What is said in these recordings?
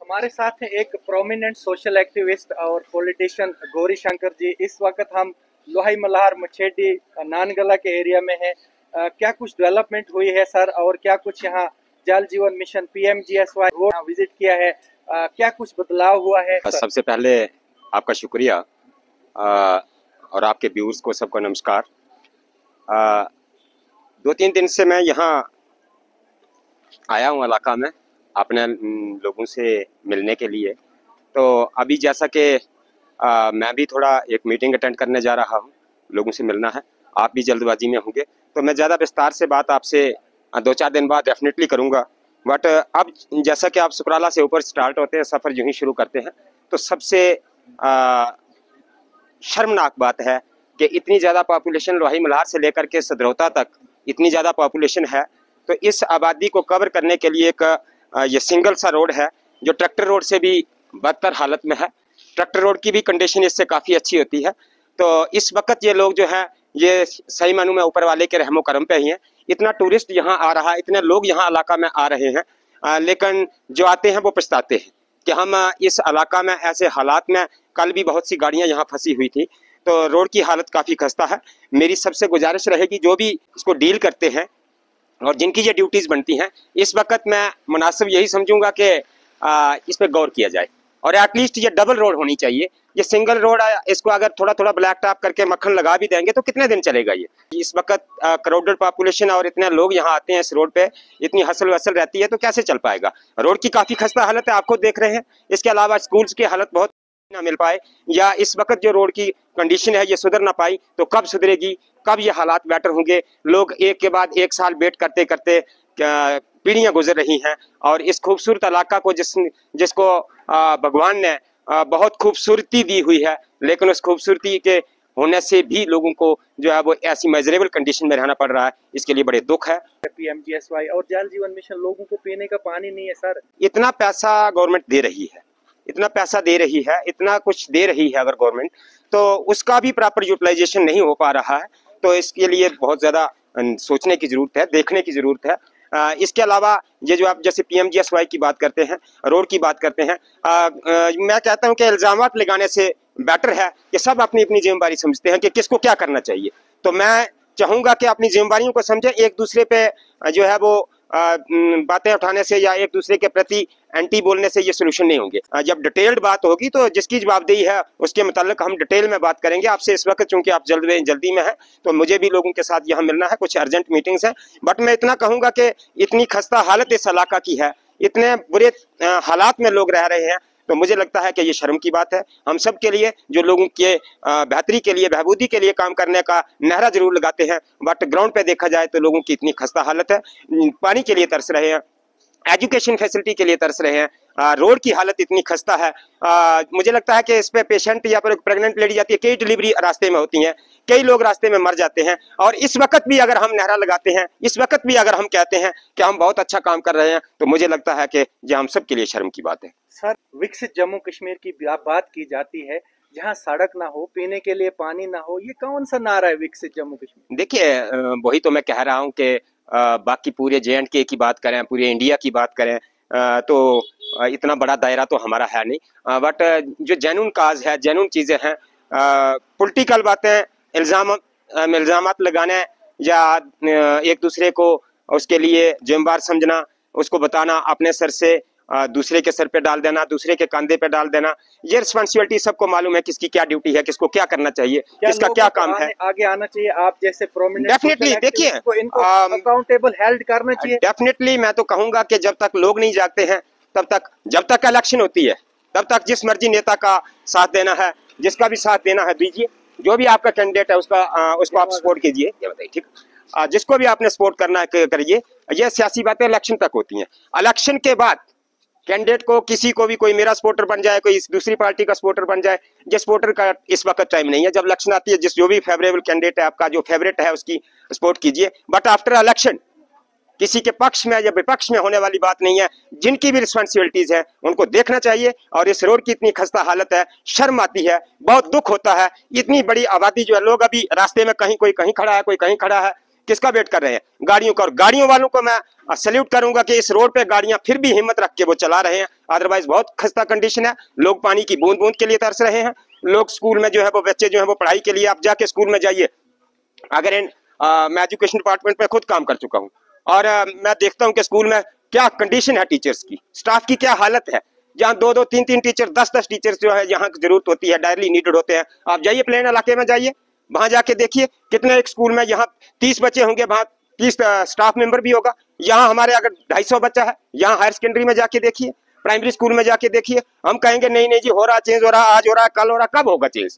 हमारे साथ हैं एक प्रोमिनेंट सोशल एक्टिविस्ट और पॉलिटिशियन गौरी शंकर जी। इस वक्त हम लोहाई मल्हार मछेडी नानगला के एरिया में हैं। क्या कुछ डेवलपमेंट हुई है सर, और क्या कुछ यहाँ जल जीवन मिशन PMGSY रोड विजिट किया है, क्या कुछ बदलाव हुआ है सर? सबसे पहले आपका शुक्रिया और आपके व्यूअर्स को सबको नमस्कार। 2-3 दिन से मैं यहाँ आया हूँ इलाका में अपने लोगों से मिलने के लिए। तो अभी जैसा कि मैं भी थोड़ा एक मीटिंग अटेंड करने जा रहा हूँ, लोगों से मिलना है, आप भी जल्दबाजी में होंगे, तो मैं ज़्यादा विस्तार से बात आपसे 2-4 दिन बाद डेफिनेटली करूँगा। बट अब जैसा कि आप सुकराला से ऊपर स्टार्ट होते हैं, सफ़र जो ही शुरू करते हैं, तो सबसे शर्मनाक बात है कि इतनी ज़्यादा पॉपुलेशन लोहाई मल्हार से लेकर के सदरौता तक इतनी ज़्यादा पॉपुलेशन है। तो इस आबादी को कवर करने के लिए एक ये सिंगल सा रोड है जो ट्रैक्टर रोड से भी बदतर हालत में है। ट्रैक्टर रोड की भी कंडीशन इससे काफ़ी अच्छी होती है। तो इस वक्त ये लोग जो हैं ये सही मानू में ऊपर वाले के रहमो करम पे ही हैं। इतना टूरिस्ट यहाँ आ रहा है, इतने लोग यहाँ इलाका में आ रहे हैं, लेकिन जो आते हैं वो पछताते हैं कि हम इस इलाका में ऐसे हालात में, कल भी बहुत सी गाड़ियाँ यहाँ फंसी हुई थी, तो रोड की हालत काफ़ी खस्ता है। मेरी सबसे गुजारिश रहेगी जो भी इसको डील करते हैं और जिनकी ये ड्यूटीज़ बनती हैं, इस वक्त मैं मुनासिब यही समझूंगा कि इस पर गौर किया जाए और एटलीस्ट ये डबल रोड होनी चाहिए। ये सिंगल रोड है, इसको अगर थोड़ा थोड़ा ब्लैक टॉप करके मक्खन लगा भी देंगे तो कितने दिन चलेगा ये। इस वक्त करोड़ों पॉपुलेशन और इतने लोग यहाँ आते हैं, इस रोड पे इतनी हसल वसल रहती है, तो कैसे चल पाएगा। रोड की काफ़ी खस्ता हालत है, आप खुद देख रहे हैं। इसके अलावा स्कूल्स की हालत बहुत ना मिल पाए, या इस वक्त जो रोड की कंडीशन है ये सुधर ना पाई, तो कब सुधरेगी, कब ये हालात बेटर होंगे। लोग एक के बाद एक साल वेट करते करते पीढ़ियां गुजर रही हैं, और इस खूबसूरत इलाका को जिसको भगवान ने बहुत खूबसूरती दी हुई है, लेकिन उस खूबसूरती के होने से भी लोगों को जो है वो ऐसी मेजरेबल कंडीशन में रहना पड़ रहा है। इसके लिए बड़े दुख है। PMGSY और जल जीवन मिशन लोगों को पीने का पानी नहीं है सर। इतना पैसा गवर्नमेंट दे रही है, इतना पैसा दे रही है, इतना कुछ दे रही है अगर गवर्नमेंट, तो उसका भी प्रॉपर यूटिलाइजेशन नहीं हो पा रहा है। तो इसके लिए बहुत ज़्यादा सोचने की ज़रूरत है, देखने की ज़रूरत है। इसके अलावा ये जो आप जैसे PMGSY की बात करते हैं, रोड की बात करते हैं, मैं कहता हूँ कि इल्ज़ामात लगाने से बेटर है कि सब अपनी अपनी जिम्मेदारी समझते हैं कि किसको क्या करना चाहिए। तो मैं चाहूँगा कि अपनी जिम्मेदारियों को समझें, एक दूसरे पे जो है वो बातें उठाने से या एक दूसरे के प्रति एंटी बोलने से ये सोल्यूशन नहीं होंगे। जब डिटेल्ड बात होगी तो जिसकी जवाबदेही है उसके मुताल्लिक हम डिटेल में बात करेंगे। आपसे इस वक्त चूंकि आप जल्दी में हैं, तो मुझे भी लोगों के साथ यहाँ मिलना है, कुछ अर्जेंट मीटिंग्स हैं। बट मैं इतना कहूँगा कि इतनी खस्ता हालत इस इलाका की है, इतने बुरे हालात में लोग रह रहे हैं, तो मुझे लगता है कि ये शर्म की बात है। हम सब के लिए जो लोगों के बेहतरी के लिए, बहबूदी के लिए काम करने का नारा जरूर लगाते हैं, बट ग्राउंड पे देखा जाए तो लोगों की इतनी खस्ता हालत है, पानी के लिए तरस रहे हैं, एजुकेशन फैसिलिटी के लिए तरस रहे हैं, रोड की हालत इतनी खस्ता है। मुझे लगता है कि इस पे पेशेंट या फिर प्रेग्नेंट लेडी जाती है, कई डिलीवरी रास्ते में होती हैं, कई लोग रास्ते में मर जाते हैं, और इस वक्त भी अगर हम नारा लगाते हैं, इस वक्त भी अगर हम कहते हैं कि हम बहुत अच्छा काम कर रहे हैं, तो मुझे लगता है कि ये हम सब के लिए शर्म की बात है। सर, विकसित जम्मू कश्मीर की बात की जाती है, जहाँ सड़क ना हो, पीने के लिए पानी ना हो, ये कौन सा नारा है विकसित जम्मू कश्मीर? देखिए, वही तो मैं कह रहा हूँ कि बाकी पूरे J&K की बात करें, पूरे इंडिया की बात करें, तो इतना बड़ा दायरा तो हमारा है नहीं। बट जो जेन्युइन काज है, जेन्युइन चीज़ें हैं, पॉलिटिकल बातें, इल्ज़ामात लगाने या एक दूसरे को उसके लिए जिम्मेदार समझना, उसको बताना, अपने सर से दूसरे के सर पे डाल देना, दूसरे के कंधे पे डाल देना, ये रिस्पांसिबिलिटी सबको मालूम है किसकी क्या ड्यूटी है, किसको क्या करना चाहिए, किसका क्या काम है। आगे आना चाहिए, आप जैसे प्रोमिनेंट डेफिनेटली देखिए, इनको अकाउंटेबल हेल्ड करना चाहिए। डेफिनेटली मैं तो कहूंगा कि जब तक लोग नहीं जागते हैं, तब तक, जब तक इलेक्शन होती है, तब तक जिस मर्जी नेता का साथ देना है, जिसका भी साथ देना है दीजिए, जो भी आपका कैंडिडेट है उसको आप सपोर्ट कीजिए, ये बताइए, ठीक। जिसको भी आपने सपोर्ट करना है करिए। ये सियासी बातें इलेक्शन तक होती हैं। इलेक्शन के बाद कैंडिडेट को, किसी को भी, कोई मेरा सपोर्टर बन जाए, कोई दूसरी पार्टी का सपोर्टर बन जाए, ये सपोर्टर का इस वक्त टाइम नहीं है। जब इलेक्शन आती है, जो भी फेवरेबल कैंडिडेट है आपका, जो फेवरेट है, उसकी सपोर्ट कीजिए। बट आफ्टर इलेक्शन किसी के पक्ष में या विपक्ष में होने वाली बात नहीं है। जिनकी भी रिस्पांसिबिलिटीज है उनको देखना चाहिए। और इस रोड की इतनी खस्ता हालत है, शर्म आती है, बहुत दुख होता है। इतनी बड़ी आबादी जो है, लोग अभी रास्ते में कहीं कोई कहीं खड़ा है, कोई कहीं खड़ा है, किसका वेट कर रहे हैं? गाड़ियों का। और गाड़ियों वालों को मैं सैल्यूट करूंगा कि इस रोड पे गाड़ियां फिर भी हिम्मत रख के वो चला रहे हैं, अदरवाइज बहुत खस्ता कंडीशन है। लोग पानी की बूंद बूंद के लिए तरस रहे हैं। लोग स्कूल में जो है वो बच्चे जो है वो पढ़ाई के लिए, आप जाके स्कूल में जाइए, अगर मैं एजुकेशन डिपार्टमेंट में खुद काम कर चुका हूँ और मैं देखता हूँ कि स्कूल में क्या कंडीशन है, टीचर्स की, स्टाफ की क्या हालत है। जहाँ 2-2 3-3 टीचर, 10-10 टीचर्स जो है यहाँ की जरूरत होती है, डायरली नीडेड होते हैं। आप जाइए प्लेन इलाके में, जाइए वहां जाके देखिए कितने एक स्कूल में यहाँ 30 बच्चे होंगे, वहां 30 स्टाफ मेंबर भी होगा। यहाँ हमारे अगर 250 बच्चा है, यहाँ हायर सेकेंडरी में जाके देखिए, प्राइमरी स्कूल में जाके देखिए। हम कहेंगे नहीं नहीं जी हो रहा, चेंज हो रहा, आज हो रहा, कल हो रहा, कब होगा चेंज?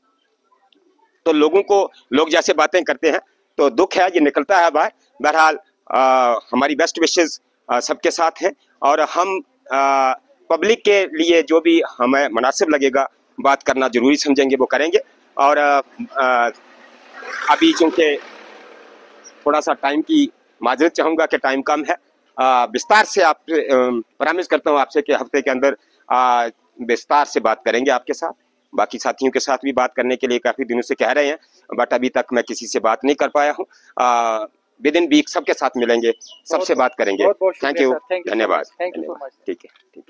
तो लोगों को, लोग जैसे बातें करते हैं तो दुख है, ये निकलता है बाहर। बहरहाल हमारी बेस्ट विशेस सबके साथ हैं और हम पब्लिक के लिए जो भी हमें मुनासिब लगेगा बात करना जरूरी समझेंगे वो करेंगे। और अभी चूंकि थोड़ा सा टाइम की माजरत चाहूँगा कि टाइम कम है, विस्तार से आप प्रॉमिस करता हूँ आपसे कि हफ्ते के अंदर विस्तार से बात करेंगे आपके साथ। बाकी साथियों के साथ भी बात करने के लिए काफ़ी दिनों से कह रहे हैं, बट अभी तक मैं किसी से बात नहीं कर पाया हूँ। विद इन वीक सबके साथ मिलेंगे, सबसे बात करेंगे। बहुत बहुत थैंक यू, शुक्रिया सर, थैंक यू, धन्यवाद। Thank you so much. ठीक है, ठीक है।